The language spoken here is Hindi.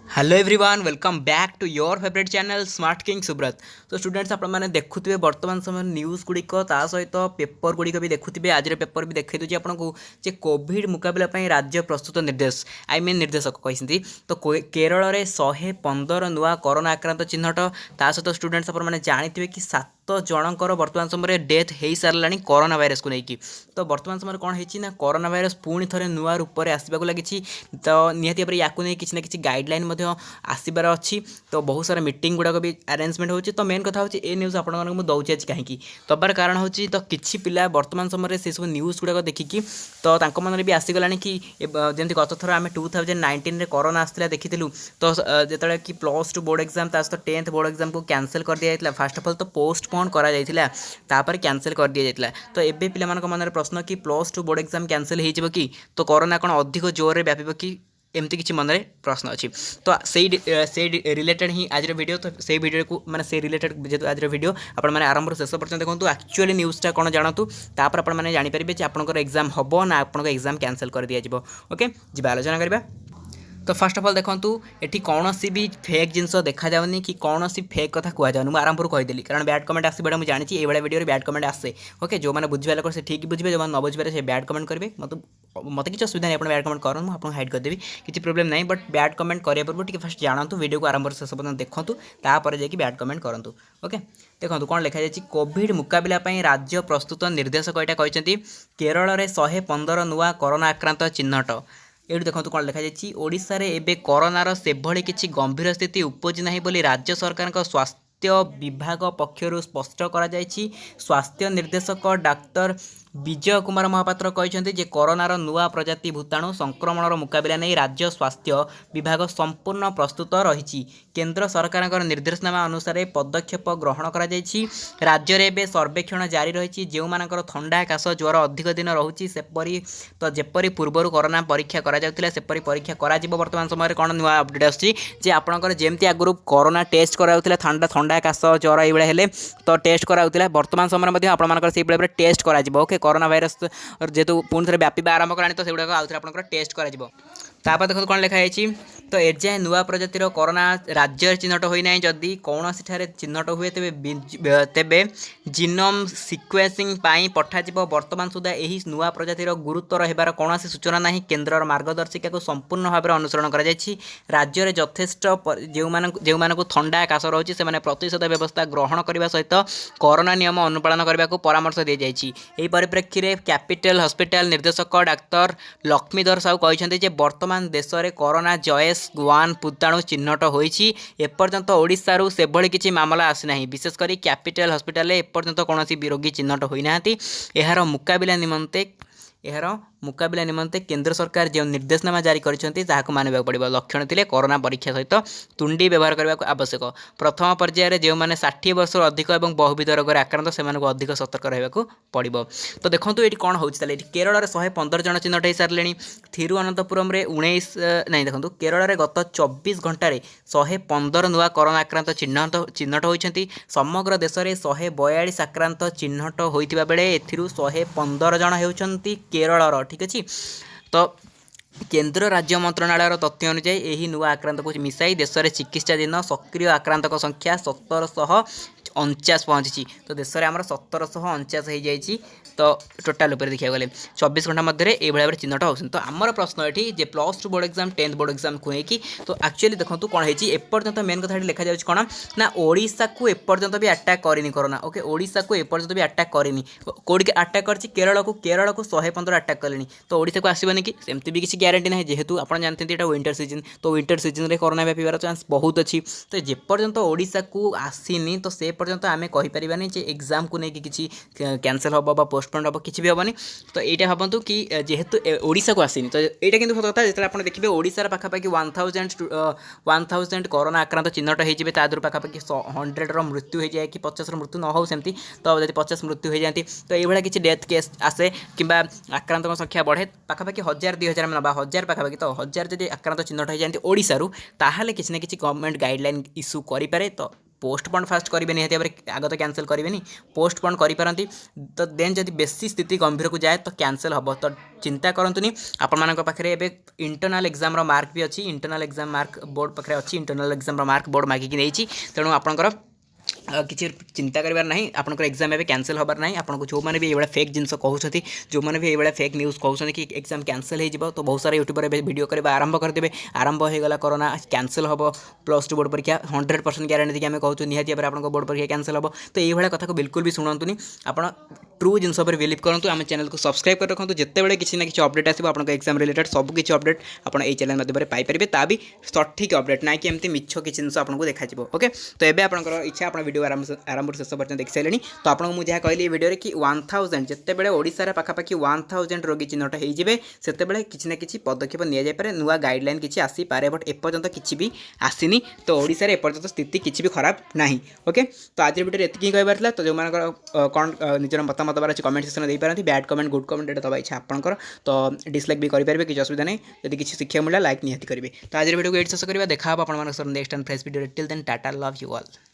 Hello everyone welcome back to your favourite channel smart king Subrat. तो स्टूडेंट्स आपने देखुए बर्तमान समय न्यूज़ गुड़िक सहित पेपर गुड़िक भी देखुए आज पेपर भी देखी दूसरी आपको जे कोविड मुकाबला राज्य प्रस्तुत निर्देश आई मीन निर्देशक कहते तो केरल में 115 नुआ कोरोना आक्रांत चिन्हट ता सहित स्टूडेंट्स आपने जानते कि 7 जनकर बर्तमान समय डेथ हो सारा कोरोना भाइरस को लेकिन तो बर्तमान समय कौन है कोरोना भाइरस पुणी थे नुआ रूप में आसवाक लगी तो निहती भाव या किसी ना कि गाइडलाइन आसबार अच्छी तो बहुत सारा मीटिंग गुड़ाक भी अरेंजमेंट हो तो मेन कथा होची ए न्यूज़ आपको दौचे आज कहीं दबार कारण होची तो किछि पिला वर्तमान समय से सब न्यूज़ गुड़ाक देखिकी तो मन भी आसीगला कि जमी गत थर आम 2019 कोरोना आसाला देखी तो जो कि +2 बोर्ड एग्जाम सहित 10th बोर्ड एग्जाम को कैंसल कर दिया जाता फास्ट अफ ऑल तो पोस्टपोन करा कैंसल कर दिया जाता तो एबे पिला मन प्रश्न कि +2 बोर्ड एग्जाम कैंसल हो कि तो कोरोना कौन अधिक जोर में व्याप कि एमती किसी मन में प्रश्न अच्छी तो से रिलेटेड ही आज वीडियो तो से वीडियो को माने से रिलेटेड जेहतु आज वीडियो आपण मैंने आरंभ शेष पर्यटन देखो एक्चुअली न्यूज़टा कौन जानतु तापर आपण मैंने जानीपारे कि आपंकर एग्जाम हम ना आपको एग्जाम कैंसल कर दिया ओके जी आलोचना करवा। तो फर्स्ट अफ ऑल देखूँ ये कौन भी फेक जिनस देखा जाऊनी कि कौन सी फेक कथा कहजाऊनी मुझे आरंभ कहीदेली कारण बैड कमेंट आसबा मुझे जानी ये वीडियो बैड कमेंट आसे ओके जो मैंने बुझे लोग से ठीक बुझे जो न बुझे से बैड कमेंट करेंगे मत किसी असुविधा नहीं आप बैड कमेंट करूँ आपको हाइड करदेवी किसी प्रोब्लेम नहीं बट बैड कमेंट करिया पूर्व टी फर्स्ट जानतु वीडियो को आरंभ शेष पर्यटन देखूँ तापर जाकि बैड कमेंट करूँ ओके। देखो कौन लिखा जाए कोविड मुकाबला राज्य प्रस्तुत निर्देशक यहाँ कहते केरल में 115 नुआ कोरोना आक्रांत चिन्हट ये देखो कौन लिखा जाए ओडिशा रे एबे कोरोनार से भली किसी गंभीर स्थिति उपजी ना बोली राज्य सरकार स्वास्थ्य विभाग पक्षर स्पष्ट करा स्वास्थ्य निर्देशक डाक्तर विजय कुमार महापात्र कहते कोरोनार नुआ प्रजाति भूताणु संक्रमणर मुकाबला नहीं राज्य स्वास्थ्य विभाग संपूर्ण प्रस्तुत रही केंद्र सरकार निर्देशनामा अनुसार पदक्षेप ग्रहण करा राज्य में सर्वेक्षण जारी रही जो मानकर थंडा काश ज्वर अधिक दिन रोचे सेपरी तो जेपरी पूर्वर कोरोना परीक्षा करापरी परीक्षा करा वर्तमान समय कौन नुआ अपडेट आसी आपंकर जमी आगुरी कोरोना टेस्ट कराऊला थंडा काश ज्वर ये तो टेस्ट कराऊला वर्तमान समय आपर से टेस्ट करा ओके कोरोना भाइरस जेहेतु पुणी थे व्यापा आरंभ कला तो सेगुड़ा आउ थे आप टेस्ट कर देखो कौन लिखाई तो एजाए नुआ प्रजातिर कोरोना राज्य चिन्हट होना जदि कौन चिन्हट हुए तेबे जीनोम सिक्वेंसिंग पठाଯିब वर्तमान सुधा यही नुआ प्रजातिर गुरुतर होबार कौन सूचना ना केन्द्र मार्गदर्शिका को संपूर्ण भाव अनुसरण कर राज्य में यथेष्ट जो थंडा काश रोचे से प्रतिषेध व्यवस्था ग्रहण करने सहित कोरोना नियम अनुपालन करने को परामर्श दी जाए परिप्रेक्षी में कैपिटल हॉस्पिटल निर्देशक डाक्तर लक्ष्मीधर साहू कहते वर्तमान देश में कोरोना JS1 भूताणु चिन्हट होती एपर्यंत ओडिशारू से भली किसी मामला आसीना विशेषकर कैपिटल हॉस्पिटल एपर्यंत कौन भी रोगी चिन्हट होना यार मुकाबला निमंते केंद्र सरकार जो निर्देशनामा जारी कर मानवा पड़ो लक्षण थे कोरोना परीक्षा सहित तुंडी व्यवहार करने को आवश्यक प्रथम पर्यायर जो मैंने 60 वर्ष अधिक और बहुविध रोग आक्रांत से अधिक सतर्क रहा पड़ो। तो देखो ये कौन होता केरल में 115 जन चिन्हट हो सारे थिरुअनंतपुरम 19 नहीं देखो केरल में गत 24 घंटे 115 नुआ कोरोना आक्रांत चिन्हट होती समग्र देश में 142 आक्रांत चिन्हट होता बेले ए 115 जन होती केरल ठीक अच्छे। तो केंद्र राज्य मंत्रणालय तथ्य अनुसार यही नुआ आक्रांत को मिसाई देश में चिकित्सा दिन सक्रिय आक्रांत संख्या 1749 पहुँची तो देश में आम 1749 हो जाए तो टोटाल उपर देखा गले 24 घंटा मध्य ये भाव चिन्हट होती तो आमर प्रश्न ये +2 board exam 10th board exam को लेकिन तो एक्चुअली देखो कौन है एपर्यंत मेन कथा लिखा जाए कौन ना ओडिशा को एपर्यंत भी अटैक करनी कोरोना ओके ओडिशा को एपर्यंत भी अटैक करनी कौटी अटैक कर केरल को 115 अटैक कले तो ओडिशा को आसबानी कि सेमती भी किसी ग्यारंटी ना जेहेतु आप जानते हैं विंटर सीजन तो विंटर सीजन में कोरोना व्यापार चांस बहुत अच्छी तो जेपर्यंत ओडिशा को आसीनी तो से पर्यंत आम कहीपरानी एग्जाम को लेकिन किसी कैंसल हम पोस्टपोन हम किसी भी हेनी तो यहाँ भावतु कि जेहेतु ओडिशा को आसीनी तो यहाँ कि कथा जो आप देखिए ओडिशार पाखापाखि 1000 कोरोना आक्रांत चिन्हट हो तादर पाखापाखि 100 मृत्यु हो जाए कि 50 मृत्यु न हो सेमती तो जब 50 मृत्यु हो जाती तो ये किसी डेथ केस आसे कि आक्रांत संख्या बढ़े पाखापाखि 1000-2000 में नवा 1000 पाखापाखि तो 1000 जब आक्रांत चिन्हट हो जाती ओडिशारू ताहले किसी ना किसी गवर्नमेंट गाइडलाइन इश्यू करें तो पोस्टपोन फास्ट करेंगे निहती भाव में आग तो कैंसल करेंगे पोस्टपोन करेंगे तो देन जब बेसी स्थिति गंभीर को जाए तो कैंसल हम तो चिंता करतुनि आपण पाखे ए इंटरनल एग्जाम मार्क भी अच्छी इंटरनल एग्जाम मार्क बोर्ड पाखे अच्छी इंटरनल एग्जाम मार्क बोर्ड मागिकी नहीं तेणु आपंकर किसी चिंता करार ना आपंकर एग्जाम एवं कैंसल होबार ना आपको जो मैंने भी ये फेक जिन कहते जो मैंने भी ये फेक न्यूज़ कहते कि एग्जाम कैंसल हो तो बहुत सारा यूट्यूबर वीडियो करवा आरंभ करदे आरंभ होगा कोरोना कैंसल हम +2 बोर्ड परीक्षा 100% ग्यारंटी आम कहूँ निहाती भाव में आपको बोर्ड परीक्षा कैंसल हम तो ये कथा को बिल्कुल भी शुणुनि आप ट्रू जिन पर बिलीव करूँ आम चैनल को सब्सक्राइब कर रखुँ जितेबाला किसी ना कि अपडेट आसो आप एग्जाम रिलेटेड सब किसी अपडेट आप चैनल माध्यम पाइपर ता भी सठिक अपडेट ना कि एमती मिछ किसी जिन आपको देखा ओके तो ये आपंकर इच्छा आप वीडियो आरंभ शेष पर्यटन देखी सारे तो आपको मुझे जहाँ कहली वीडियो कि 1000 जितेबाला ओडिशार पाखापाखि 1000 रोगी चिन्हट होते से किसी ना कि पदक्षेप निजापे नुआ गाइडलाइन किसी आसीपे बट एपर्यंत किसी भी आसनी तो ओडिशार एपर्यंत स्थिति किसी भी खराब ना ओके तो आज वीडियो ये कहबार तो जो कौन निजर मतामत दबार अच्छे कमेंट सेक्शन दे पारती बैड कमेंट गुड कमेंट ये दबा इच्छा आपंकर तो डिसलाइक भी करेंगे किसी असुविधा नहीं यदि किसी शिक्षा मिला लाइक निहाती करेंगे तो आज वीडियो को ये शेष करवा देखा आप next and fresh video till then tata love you all.